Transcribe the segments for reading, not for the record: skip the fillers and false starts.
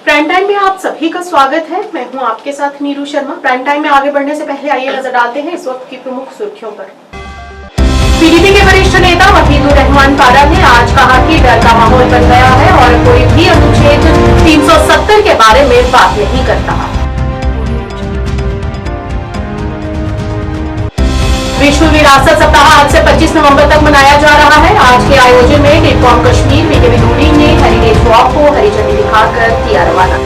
Prime time में आप सभी का स्वागत है। मैं हूं आपके साथ नीरू शर्मा। प्राइम टाइम में आगे बढ़ने से पहले आइए नजर डालते हैं इस वक्त की प्रमुख सुर्खियों पर। पीडीपी के वरिष्ठ नेता वहीदुर रहमान पारा ने आज कहा कि डर का माहौल बन गया है और कोई भी अनुच्छेद 370 के बारे में बात नहीं करता। विश्व विरासत सप्ताह आज से 25 नवंबर तक मनाया जा रहा है। आज के आयोजन में टेलीकॉम कश्मीर वीके विदूड़ी ने हेरिटेज वॉक को हरी झंडी दिखाकर किया रवाना।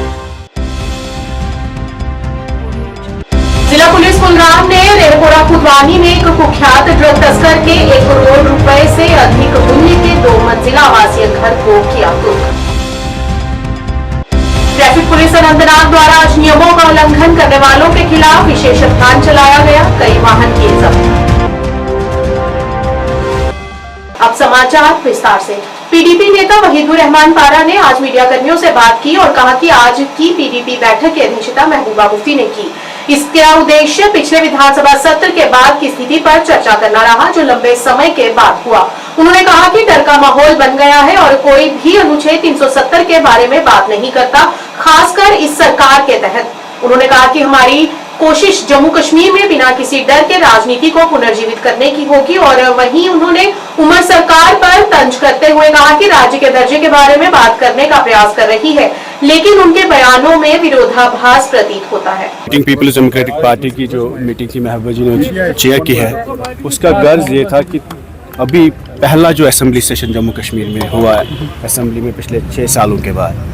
जिला पुलिस कुलराम ने रेलपोरा खुदवानी में एक कुख्यात ड्रग तस्कर के 1 करोड़ रुपए से अधिक मूल्य के 2 मंजिला आवासीय घर को किया कुर्क। ट्रैफिक पुलिस अनंतनाग द्वारा आज नियमों का उल्लंघन करने वालों के खिलाफ विशेष अभियान चलाया गया। कई वाहन किए जब्त। अब समाचार विस्तार से। पीडीपी नेता वहीदुर रहमान पारा ने आज मीडिया कर्मियों से बात की और कहा कि आज की पीडीपी बैठक की अध्यक्षता महबूबा मुफ्ती ने की। इसका उद्देश्य पिछले विधानसभा सत्र के बाद की स्थिति पर चर्चा करना रहा, जो लंबे समय के बाद हुआ। उन्होंने कहा कि डर का माहौल बन गया है और कोई भी अनुच्छेद 370 के बारे में बात नहीं करता, खासकर इस सरकार के तहत। उन्होंने कहा कि हमारी कोशिश जम्मू कश्मीर में बिना किसी डर के राजनीति को पुनर्जीवित करने की होगी। और वहीं उन्होंने उमर सरकार पर तंज करते हुए कहा कि राज्य के दर्जे के बारे में बात करने का प्रयास कर रही है, लेकिन उनके बयानों में विरोधाभास प्रतीत होता है। पीपल्स डेमोक्रेटिक पार्टी की जो मीटिंग थी महबूबा जी ने चेयर की है, उसका गर्ज ये था कि अभी पहला जो असेंबली सेशन जम्मू कश्मीर में हुआ है असेंबली में पिछले 6 सालों के बाद,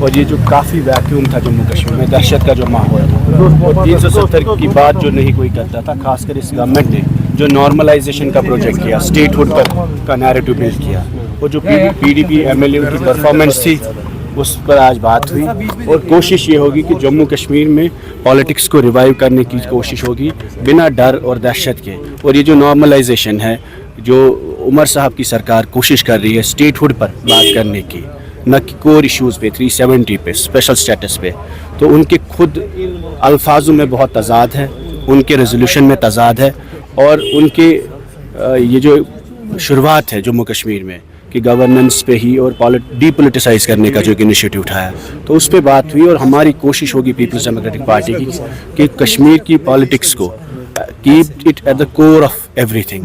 और ये जो काफ़ी वैक्यूम था जम्मू कश्मीर में, दहशत का जो माहौल था, और 370 की बात जो नहीं कोई करता था, खासकर इस गवर्नमेंट ने जो नॉर्मलाइजेशन का प्रोजेक्ट किया, स्टेटहुड पर का नैरेटिव बिल्ड किया, और जो पीडीपी एमएलए की परफॉर्मेंस थी उस पर आज बात हुई। और कोशिश ये होगी कि जम्मू कश्मीर में पॉलिटिक्स को रिवाइव करने की कोशिश होगी बिना डर और दहशत के। और ये जो नॉर्मलाइजेशन है, जो उमर साहब की सरकार कोशिश कर रही है स्टेटहुड पर बात करने की, न कि कोर इश्यूज़ पे 370 पे स्पेशल स्टेटस पे, तो उनके खुद अल्फाजों में बहुत तजाद है, उनके रेजोल्यूशन में तजाद है, और उनके ये जो शुरुआत है जम्मू कश्मीर में कि गवर्नेंस पे ही और डीपोलिटिसाइज करने का जो एक इनिशिएटिव उठाया, तो उस पर बात हुई। और हमारी कोशिश होगी पीपल्स डेमोक्रेटिक पार्टी की कि कश्मीर की पॉलिटिक्स को keep it at the core of everything.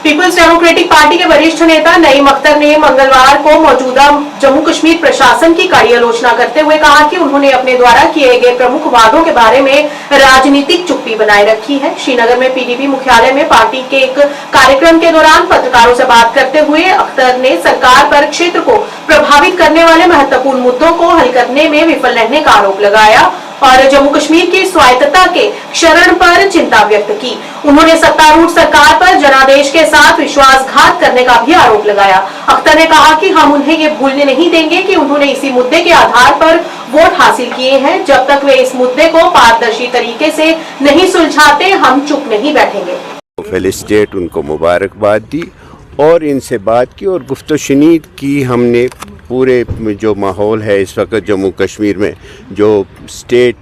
Peoples Democratic Party के वरिष्ठ नेता नईम अख्तर ने मंगलवार को मौजूदा जम्मू कश्मीर प्रशासन की कड़ी आलोचना करते हुए कहा कि उन्होंने अपने द्वारा किए गए प्रमुख वादों के बारे में राजनीतिक चुप्पी बनाए रखी है। श्रीनगर में पीडीपी मुख्यालय में पार्टी के एक कार्यक्रम के दौरान पत्रकारों से बात करते हुए अख्तर ने सरकार पर क्षेत्र को प्रभावित करने वाले महत्वपूर्ण मुद्दों को हल करने में विफल रहने का आरोप लगाया और जम्मू कश्मीर की स्वायत्तता के क्षरण पर चिंता व्यक्त की। उन्होंने सत्तारूढ़ सरकार पर जनादेश के साथ विश्वासघात करने का भी आरोप लगाया। अख्तर ने कहा कि हम उन्हें ये भूलने नहीं देंगे कि उन्होंने इसी मुद्दे के आधार पर वोट हासिल किए हैं। जब तक वे इस मुद्दे को पारदर्शी तरीके से नहीं सुलझाते, हम चुप नहीं बैठेंगे। पहले स्टेट उनको मुबारकबाद दी और इनसे बात की और गुफ्तशनीद की हमने। पूरे जो माहौल है इस वक्त जम्मू कश्मीर में, जो स्टेट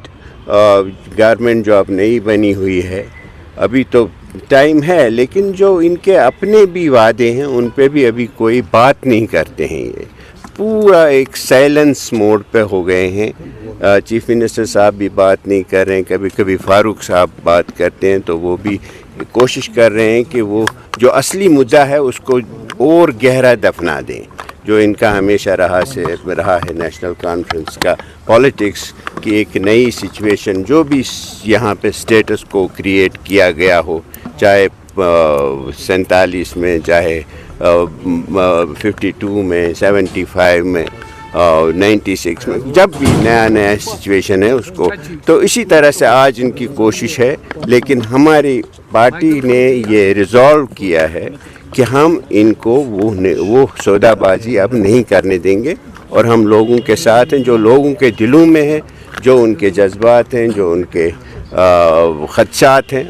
गवर्नमेंट जो अब नई बनी हुई है, अभी तो टाइम है, लेकिन जो इनके अपने भी वादे हैं उन पे भी अभी कोई बात नहीं करते हैं। ये पूरा एक साइलेंस मोड पे हो गए हैं। चीफ मिनिस्टर साहब भी बात नहीं कर रहे हैं, कभी कभी फारूक साहब बात करते हैं तो वो भी कोशिश कर रहे हैं कि वो जो असली मुद्दा है उसको और गहरा दफना दें, जो इनका हमेशा रहा है नेशनल कॉन्फ्रेंस का पॉलिटिक्स की एक नई सिचुएशन, जो भी यहाँ पे स्टेटस को क्रिएट किया गया हो, चाहे 47 में, चाहे 52 में, 75 में, 96 में, जब भी नया सिचुएशन है उसको, तो इसी तरह से आज इनकी कोशिश है। लेकिन हमारी पार्टी ने ये रिजॉल्व किया है कि हम इनको वो सौदाबाजी अब नहीं करने देंगे और हम लोगों के साथ हैं, जो लोगों के दिलों में है, जो उनके जज्बात हैं, जो उनके खदशात हैं,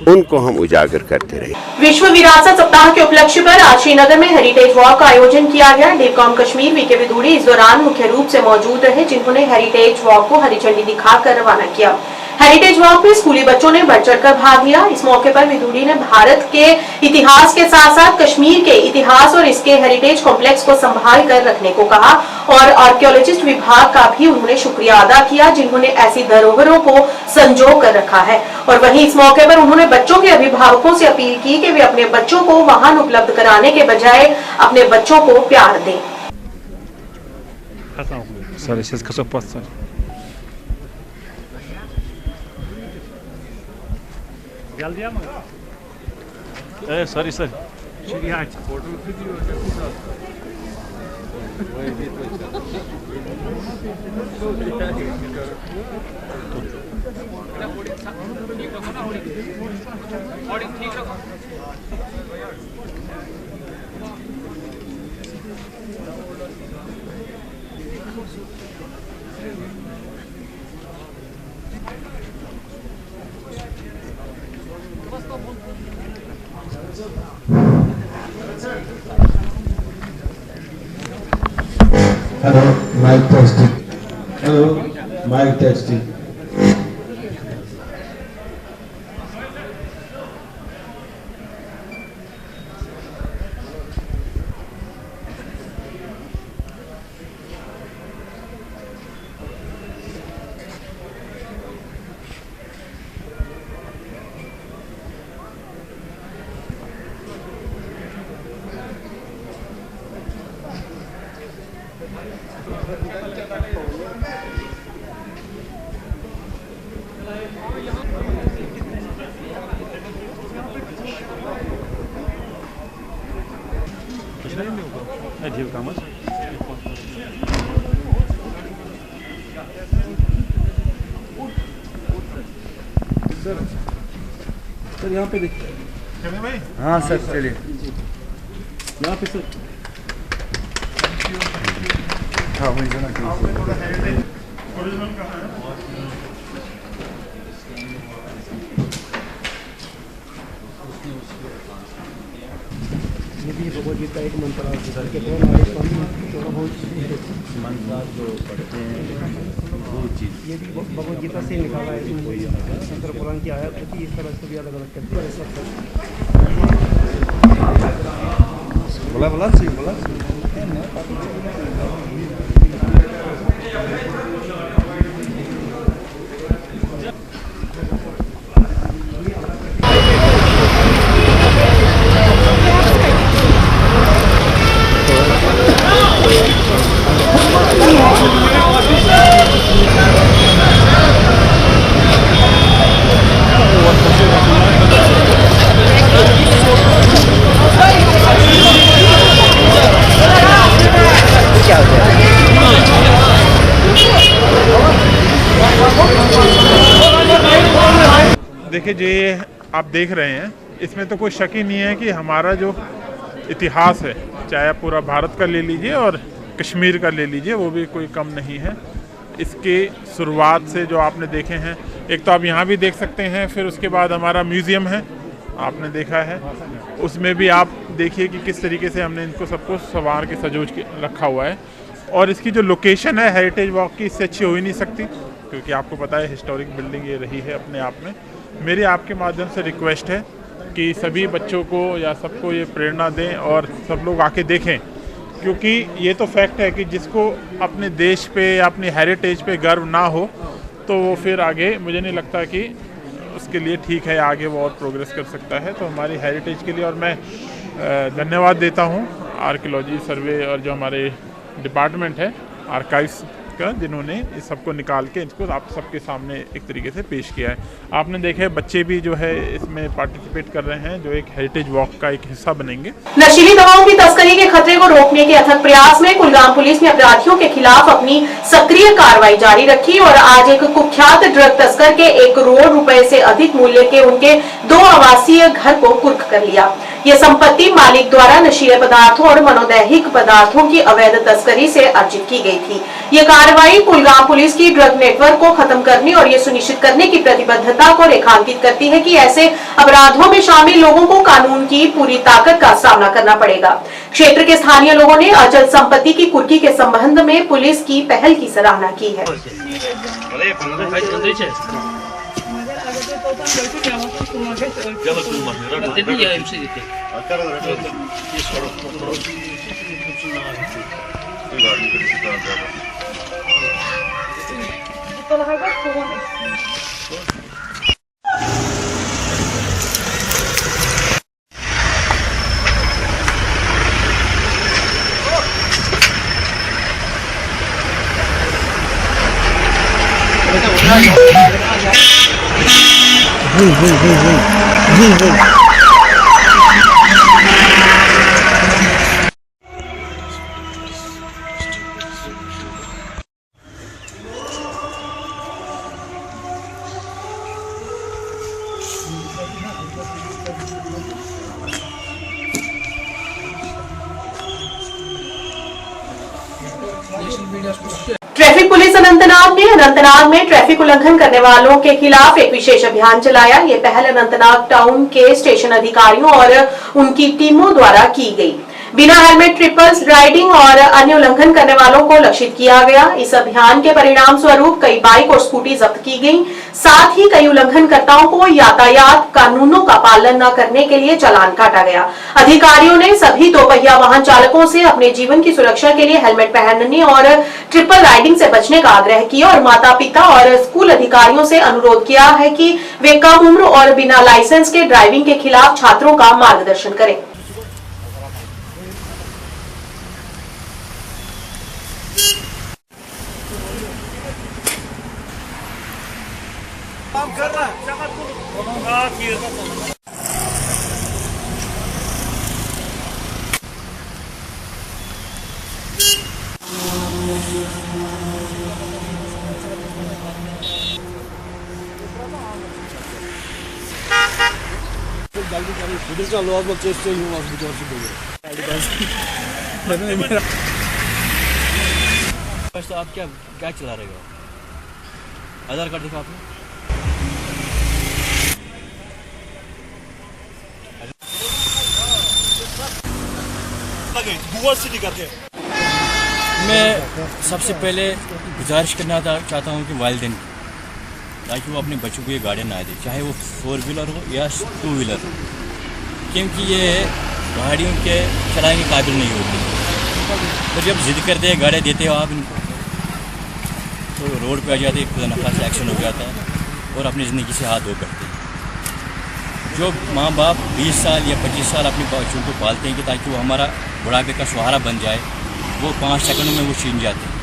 उनको हम उजागर करते रहे। विश्व विरासत सप्ताह के उपलक्ष्य पर आज श्रीनगर में हेरिटेज वॉक का आयोजन किया गया। टेलीकॉम कश्मीर वीके विदूड़ी इस दौरान मुख्य रूप से मौजूद रहे, जिन्होंने हेरिटेज वॉक को हरी झंडी दिखाकर रवाना किया। हेरिटेज वॉक में स्कूली बच्चों ने बढ़ चढ़कर भाग लिया। इस मौके पर विदुड़ी ने भारत के इतिहास के साथ साथ कश्मीर के इतिहास और इसके हेरिटेज कॉम्प्लेक्स को संभाल कर रखने को कहा और आर्कियोलॉजिस्ट विभाग का भी उन्होंने शुक्रिया अदा किया जिन्होंने ऐसी धरोहरों को संजो कर रखा है। और वहीं इस मौके पर उन्होंने बच्चों के अभिभावकों से अपील की कि वे अपने बच्चों को वाहन उपलब्ध कराने के बजाय अपने बच्चों को प्यार दें। Sorry, сейчас кусок поста. Geldi ama. Evet, sorry. Şuraya aç. Hello, mic testing. Hello, mic testing. Hadi bakalım. Sir यहाँ पे देखिए। हाँ सर चलिए यहाँ पे सर। हाँ वही जना ये भी भगवद गीता एक मंत्र के तो हमारे स्वामी थोड़ा बहुत मंत्र जो पढ़ते हैं वो चीज़ ये भी भगवद गीता से निकाला है। शंकर पुराण की आयत होती है, इस तरह से भी अलग अलग करते हैं सब। बोला देखिए जो ये आप देख रहे हैं इसमें तो कोई शक ही नहीं है कि हमारा जो इतिहास है, चाहे आप पूरा भारत का ले लीजिए और कश्मीर का ले लीजिए, वो भी कोई कम नहीं है। इसके शुरुआत से जो आपने देखे हैं, एक तो आप यहाँ भी देख सकते हैं, फिर उसके बाद हमारा म्यूज़ियम है आपने देखा है, उसमें भी आप देखिए कि किस तरीके से हमने इनको सबको संवार के सजोज के रखा हुआ है। और इसकी जो लोकेशन है हेरिटेज वॉक की, इससे अच्छी हो ही नहीं सकती, क्योंकि आपको पता है हिस्टोरिक बिल्डिंग ये रही है अपने आप में। मेरी आपके माध्यम से रिक्वेस्ट है कि सभी बच्चों को या सबको ये प्रेरणा दें और सब लोग आके देखें, क्योंकि ये तो फैक्ट है कि जिसको अपने देश पे या अपनी हेरिटेज पे गर्व ना हो तो वो फिर आगे मुझे नहीं लगता कि उसके लिए ठीक है, आगे वो और प्रोग्रेस कर सकता है। तो हमारी हेरिटेज के लिए और मैं धन्यवाद देता हूँ आर्कियोलॉजी सर्वे और जो हमारे डिपार्टमेंट है आर्काइव्स का, जिन्होंने इस सबको निकाल के इसको आप सबके सामने एक तरीके से पेश किया है। आपने देखे बच्चे भी जो है इसमें पार्टिसिपेट कर रहे हैं, जो एक हेरिटेज वॉक का एक हिस्सा बनेंगे। नशीली दवाओं की तस्करी के खतरे को रोकने के अथक प्रयास में कुलगाम पुलिस ने अपराधियों के खिलाफ अपनी सक्रिय कार्रवाई जारी रखी और आज एक कुख्यात ड्रग तस्कर के 1 करोड़ रुपए से अधिक मूल्य के उनके 2 आवासीय घर को कुर्क कर लिया। ये संपत्ति मालिक द्वारा नशीले पदार्थों और मनोदैहिक पदार्थों की अवैध तस्करी से अर्जित की गई थी। ये कार्रवाई कुलगाम पुलिस की ड्रग नेटवर्क को खत्म करने और ये सुनिश्चित करने की प्रतिबद्धता को रेखांकित करती है कि ऐसे अपराधों में शामिल लोगों को कानून की पूरी ताकत का सामना करना पड़ेगा। क्षेत्र के स्थानीय लोगों ने अचल संपत्ति की कुर्की के संबंध में पुलिस की पहल की सराहना की है। ट्रैफिक पुलिस अनंतनाग में ट्रैफिक उल्लंघन करने वालों के खिलाफ एक विशेष अभियान चलाया। ये पहल अनंतनाग टाउन के स्टेशन अधिकारियों और उनकी टीमों द्वारा की गई। बिना हेलमेट ट्रिपल राइडिंग और अन्य उल्लंघन करने वालों को लक्षित किया गया। इस अभियान के परिणाम स्वरूप कई बाइक और स्कूटी जब्त की गई। साथ ही कई उल्लंघनकर्ताओं को यातायात कानूनों का पालन न करने के लिए चालान काटा गया। अधिकारियों ने सभी दोपहिया वाहन चालकों से अपने जीवन की सुरक्षा के लिए हेलमेट पहनने और ट्रिपल राइडिंग से बचने का आग्रह किया और माता पिता और स्कूल अधिकारियों से अनुरोध किया है कि वे कम उम्र और बिना लाइसेंस के ड्राइविंग के खिलाफ छात्रों का मार्गदर्शन करें। तो आप क्या चला रहे हो? आधार कार्ड दिखा आपने? मैं सबसे पहले गुजारिश करना चाहता हूँ कि वालिदैन ताकि वो अपने बच्चों को ये गाड़ियाँ ना दे, चाहे वो 4 व्हीलर हो या 2 व्हीलर हो, क्योंकि ये गाड़ियों के चलाने के काबिल नहीं होती। तो जब जिद करते हैं गाड़ियाँ देते हो आप इनको तो रोड पे आ जाते खुदा नफा से एक्शन हो जाता है और अपनी ज़िंदगी से हाथ धो करते हैं। जो माँ बाप 20 साल या 25 साल अपने बच्चों को पालते हैं कि ताकि वो हमारा बुढ़ापे का सहारा बन जाए, वो 5 सेकंडों में वो छीन जाते हैं।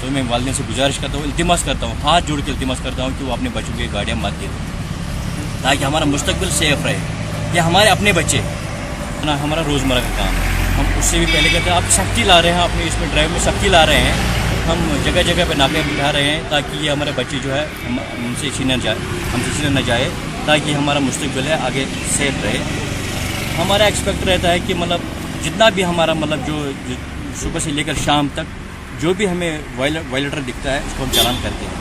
तो मैं वालिदैन से गुजारिश करता हूँ, इल्तिमास करता हूँ, हाथ जोड़ के इल्तिमास करता हूँ कि वो अपने बच्चों को गाड़ियाँ मत दे दें ताकि हमारा मुस्तकबिल सेफ रहे। या हमारे अपने बच्चे ना, हमारा रोज़मर्रा का काम है, हम उससे भी पहले कहते हैं आप सख्ती ला रहे हैं, अपने इसमें ड्राइव में सख्ती ला रहे हैं, हम जगह जगह पे नाके बिठा रहे हैं ताकि ये हमारे बच्चे जो है हमसे छीना न जाए ताकि हमारा मुस्तकबिल है आगे सेफ रहे। हमारा एक्सपेक्ट रहता है कि मतलब जितना भी हमारा मतलब जो सुबह से लेकर शाम तक जो भी हमें वायलेटर दिखता है उसको हम चालान करते हैं,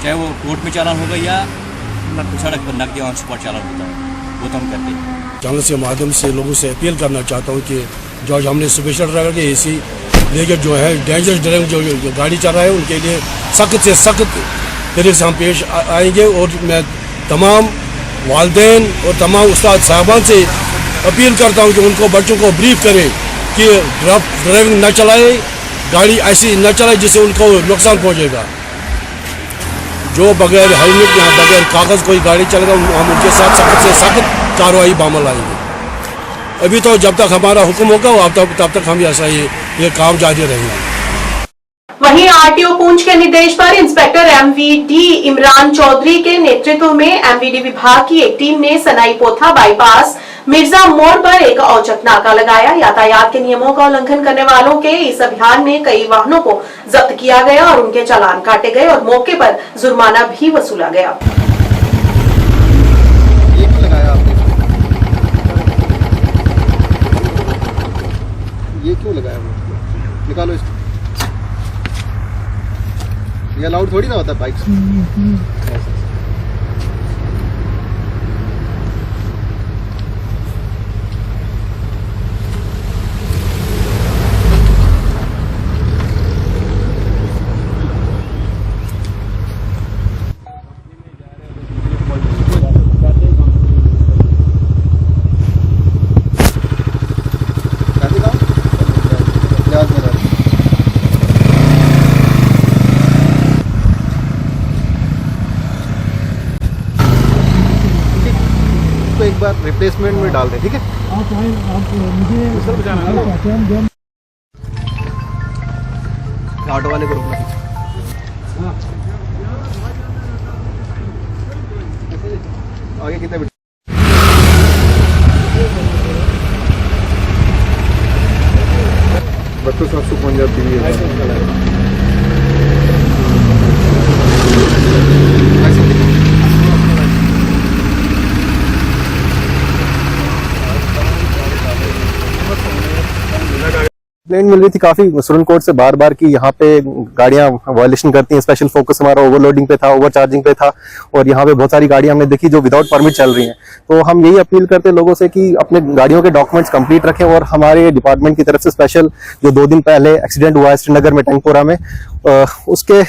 चाहे वो कोर्ट में चालान होगा या सड़क पर नकदी ऑन स्पॉट चालान होता है, वो तो हम करते हैं। चैनल के माध्यम से लोगों से अपील करना चाहता हूँ कि जो हमने स्पेशल ड्राइवर के एसी लेकर जो है डेंजरस ड्राइविंग जो गाड़ी चला रहा है उनके लिए सख्त से सख्त तरीके से हम पेश आएंगे। और मैं तमाम वालिदैन और तमाम उस्ताद साहबान से अपील करता हूँ कि उनको बच्चों को ब्रीफ करें कि ड्राइविंग न चलाए, गाड़ी ऐसी न चलाए जिससे उनको नुकसान पहुँचेगा। जो बगैर हेलमेट या बगैर कागज़ कोई गाड़ी चलेगा हम उनके साथ सख्त से सख्त कार्रवाई बामल लाएंगे। अभी तो जब तक हमारा हुक्म होगा तब तक हम ऐसा ये काम जारी रहेगा। वहीं आरटीओ पुंछ के निर्देश पर इंस्पेक्टर एमवीडी इमरान चौधरी के नेतृत्व में एमवीडी विभाग की एक टीम ने सनाई पोथा बाईपास मिर्जा मोड़ पर एक औचक नाका लगाया। यातायात के नियमों का उल्लंघन करने वालों के इस अभियान में कई वाहनों को जब्त किया गया और उनके चालान काटे गए और मौके पर जुर्माना भी वसूला गया। ये क्यों लगाया वो? निकालो इसको। ये अलाउड थोड़ी ना होता बाइक से। उसका रिप्लेसमेंट में डाल दें, ठीक है। ऑटो वाले को रोकना, आगे कितने बत्तीस 750 है। कंप्लेंट मिल रही थी काफी सुरन कोर्ट से बार बार कि यहाँ पे गाड़ियां वायलेशन करती हैं। स्पेशल फोकस हमारा ओवरलोडिंग पे था, ओवर चार्जिंग पे था, और यहाँ पे बहुत सारी गाड़ियां हमने देखी जो विदाउट परमिट चल रही हैं। तो हम यही अपील करते हैं लोगों से कि अपने गाड़ियों के डॉक्यूमेंट्स कंप्लीट रखें, और हमारे डिपार्टमेंट की तरफ से स्पेशल जो 2 दिन पहले एक्सीडेंट हुआ है श्रीनगर में टैंकपोरा में, उसके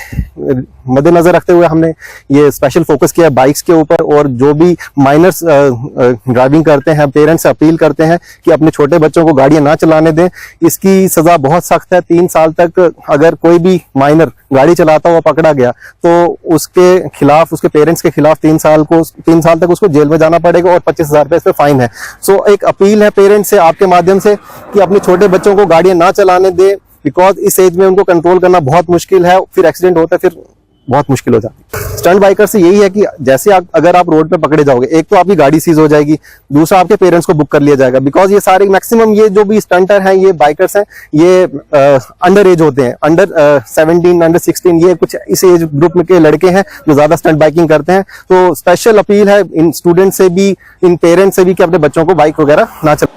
मद्देनजर रखते हुए हमने ये स्पेशल फोकस किया बाइक्स के ऊपर। और जो भी माइनर्स ड्राइविंग करते हैं, पेरेंट्स से अपील करते हैं कि अपने छोटे बच्चों को गाड़ियां ना चलाने दें। इसकी सजा बहुत सख्त है, 3 साल तक अगर कोई भी माइनर गाड़ी चलाता हुआ पकड़ा गया तो उसके खिलाफ, उसके पेरेंट्स के खिलाफ 3 साल तक उसको जेल में जाना पड़ेगा और 25,000 रुपए इस पे फाइन है। सो एक अपील है पेरेंट्स से आपके माध्यम से कि अपने छोटे बच्चों को गाड़ियां ना चलाने दें, बिकॉज इस एज में उनको कंट्रोल करना बहुत मुश्किल है। फिर एक्सीडेंट होता है, फिर बहुत मुश्किल हो जाती है। स्टंट बाइकर से यही है कि जैसे अगर आप रोड पे पकड़े जाओगे, एक तो आपकी गाड़ी सीज हो जाएगी, दूसरा आपके पेरेंट्स को बुक कर लिया जाएगा। बिकॉज ये सारे मैक्सिमम ये जो भी स्टंटर हैं, ये बाइकर्स हैं, ये अंडर एज होते हैं, अंडर 17, अंडर 16, ये कुछ इस एज ग्रुप में के लड़के हैं जो ज्यादा स्टंट बाइकिंग करते हैं। तो स्पेशल अपील है इन स्टूडेंट से भी, इन पेरेंट्स से भी कि अपने बच्चों को बाइक वगैरह ना चलाएं।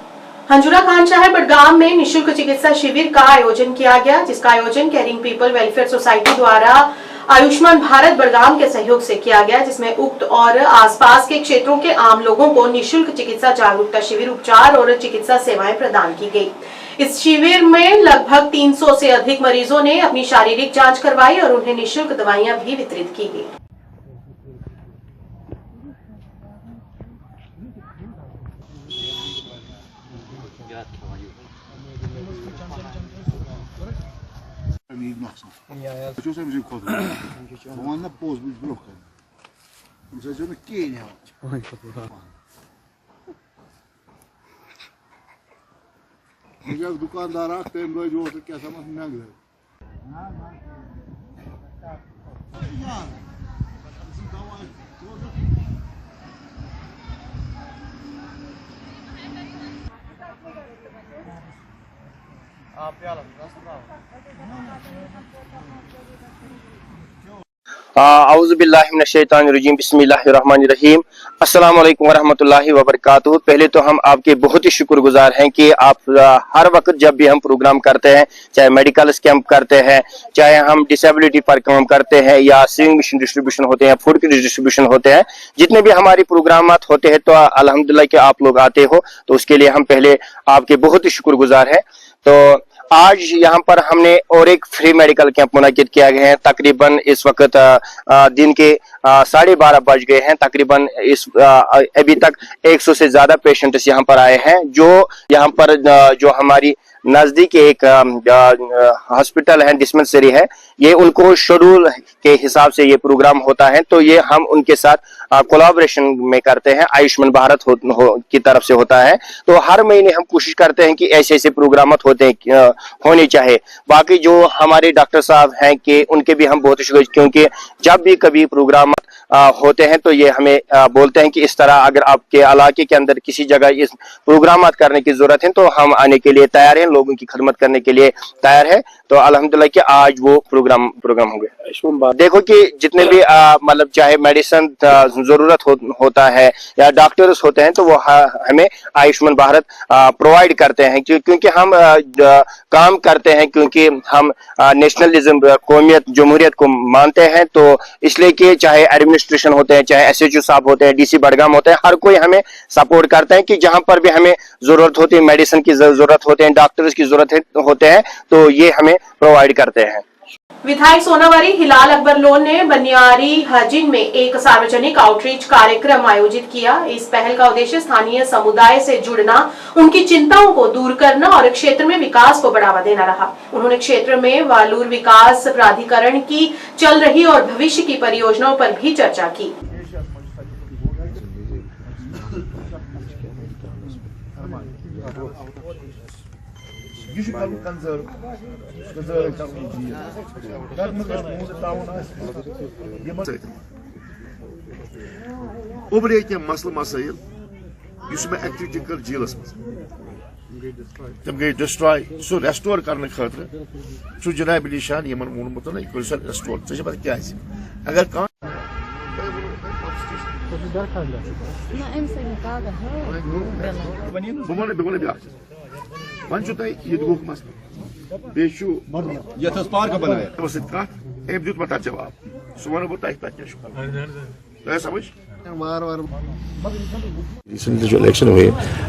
हंजुरा खान साहब बडगाम में निःशुल्क चिकित्सा शिविर का आयोजन किया गया, जिसका आयोजन केयरिंग पीपल वेलफेयर सोसाइटी द्वारा आयुष्मान भारत बडगाम के सहयोग से किया गया, जिसमें उक्त और आसपास के क्षेत्रों के आम लोगों को निःशुल्क चिकित्सा जागरूकता शिविर, उपचार और चिकित्सा सेवाएं प्रदान की गई। इस शिविर में लगभग 300 से अधिक मरीजों ने अपनी शारीरिक जांच करवाई और उन्हें निःशुल्क दवाइयां भी वितरित की गई। दुकानदार क्या समझ में औज़ुबिल्लाहिमिनश्शैतानिर्रजीम बिस्मिल्लाहिर्रहमानिर्रहीम। अस्सलाम वालेकुम वरहमतुल्लाहि वबरकातुहू। पहले तो हम आपके बहुत ही शुक्रगुजार हैं कि आप हर वक्त जब भी हम प्रोग्राम करते हैं, चाहे मेडिकल कैंप करते हैं, चाहे हम डिसेबिलिटी पर काम करते हैं, या सिविंग मशीन डिस्ट्रीब्यूशन होते हैं, फूड की डिस्ट्रीब्यूशन होते हैं, जितने भी हमारी प्रोग्राम होते हैं, तो अल्हम्दुलिल्लाह कि आप लोग आते हो, तो उसके लिए हम पहले आपके बहुत ही शुक्रगुजार हैं। तो आज यहाँ पर हमने और एक फ्री मेडिकल कैंप मुनाकिद किया गया है। तकरीबन इस वक्त दिन के 12:30 बज गए हैं। तकरीबन अभी तक 100 से ज्यादा पेशेंट्स यहाँ पर आए हैं। जो यहाँ पर जो हमारी नजदीक एक हॉस्पिटल है, डिस्पेंसरी है, ये उनको शेड्यूल के हिसाब से ये प्रोग्राम होता है, तो ये हम उनके साथ कोलैबोरेशन में करते हैं। आयुष्मान भारत की तरफ से होता है, तो हर महीने हम कोशिश करते हैं कि ऐसे ऐसे प्रोग्राम होने चाहिए। बाकी जो हमारे डॉक्टर साहब हैं कि उनके भी हम बहुत शुक्रिया, क्योंकि जब भी कभी प्रोग्राम होते हैं तो ये हमें बोलते हैं कि इस तरह अगर आपके इलाके के अंदर किसी जगह इस प्रोग्राम करने की जरूरत है तो हम आने के लिए तैयार हैं, लोगों की खिदमत करने के लिए तैयार है। तो अल्हम्दुलिल्लाह कि आज वो प्रोग्राम हो गया। देखो कि जितने भी मतलब चाहे मेडिसिन जरूरत होता है या डॉक्टर्स होते हैं, तो वो हमें आयुष्मान भारत प्रोवाइड करते हैं, क्योंकि हम काम करते हैं, क्योंकि हम नेशनलिज्म, कौमियत, जमहूरियत को मानते हैं। तो इसलिए कि चाहे एडमिनिस्ट्रेशन होते हैं, चाहे SHO साहब होते हैं, DC बडगाम होते हैं, हर कोई हमें सपोर्ट करता है कि जहां पर भी हमें जरूरत होती है, मेडिसिन की जरूरत होते हैं, डॉक्टर्स की जरूरत होते हैं, तो ये हमें प्रोवाइड करते हैं। विधायक सोनावारी हिलाल अकबर लोन ने बनियारी हजिन में एक सार्वजनिक आउटरीच कार्यक्रम आयोजित किया। इस पहल का उद्देश्य स्थानीय समुदाय से जुड़ना, उनकी चिंताओं को दूर करना और क्षेत्र में विकास को बढ़ावा देना रहा। उन्होंने क्षेत्र में वालूर विकास प्राधिकरण की चल रही और भविष्य की परियोजनाओं पर भी चर्चा की। ये शुरू करूँ कंजर्व करनी चाहिए ये मत उभरे क्या मसल मसाइल इस में एक्टिविटी कर जेलस में तम गई डिस्ट्रॉय सो रेस्टोर करने खातिर सो जनाब निशान यमन वोनमुत न यह सो रेस्टोर चे पता क्या अगर कह बे ब्या वन ये गो मसल बे पार्क बनाया कत अम दुत मे तथ जवाब सह वो बह तह क्या समझ रिसेंटली जो इलेक्शन हुए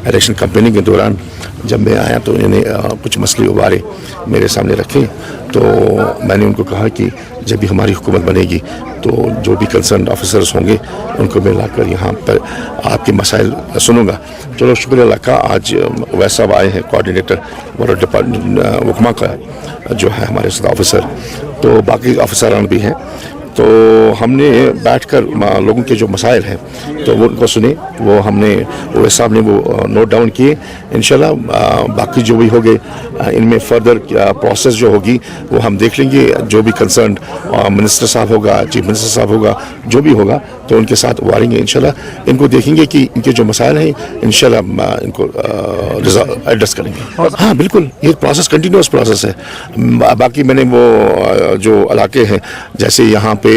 इलेक्शन कैंपेनिंग के दौरान जब मैं आया तो इन्होंने कुछ मसले उबारे मेरे सामने रखे तो मैंने उनको कहा कि जब भी हमारी हुकूमत बनेगी तो जो भी कंसर्न ऑफिसर्स होंगे उनको मैं लाकर यहाँ पर आपके मसाइल सुनूंगा। चलो शुक्रिया अल्लाह का, आज वैसा साहब आए हैं कोऑर्डिनेटर वाटर डिपार्टमेंट हुक्मा का जो है हमारे साथ ऑफिसर, तो बाकी ऑफिसरान भी हैं। तो हमने बैठकर लोगों के जो मसाइल हैं तो वो उनको सुने, वो हमने ओवैस साहब ने वो नोट डाउन किए। इंशाल्लाह बाकी जो भी होंगे इनमें फर्दर प्रोसेस जो होगी वो हम देख लेंगे। जो भी कंसर्न मिनिस्टर साहब होगा, चीफ मिनिस्टर साहब होगा, जो भी होगा तो उनके साथ उबारेंगे इंशाल्लाह। इनको देखेंगे कि इनके जो मसाइल हैं इंशाल्लाह इनको एड्रेस करेंगे। हाँ बिल्कुल, ये प्रोसेस कंटिन्यूस प्रोसेस है। बाकी मैंने वो जो इलाके हैं जैसे यहाँ पे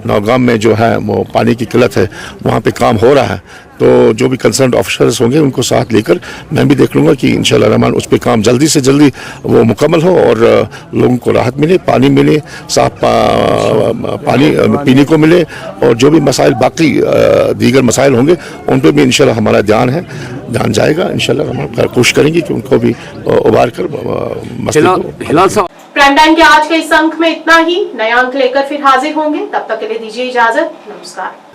नौगाम में जो है वो पानी की किल्लत है, वहाँ पे काम हो रहा है। तो जो भी कंसर्न ऑफिसर्स होंगे उनको साथ लेकर मैं भी देख लूँगा कि इंशाल्लाह रहमान उस पर काम जल्दी से जल्दी वो मुकम्मल हो और लोगों को राहत मिले, पानी मिले, साफ पानी पीने को मिले, और जो भी मसाइल बाकी दीगर मसाइल होंगे उन पर भी इंशाल्लाह हमारा ध्यान जाएगा। इंशाल्लाह हम कोशिश करेंगे कि उनको भी उबार कर प्राइम टाइम के आज के इस अंक में इतना ही। नया अंक लेकर फिर हाजिर होंगे, तब तक के लिए दीजिए इजाजत। नमस्कार।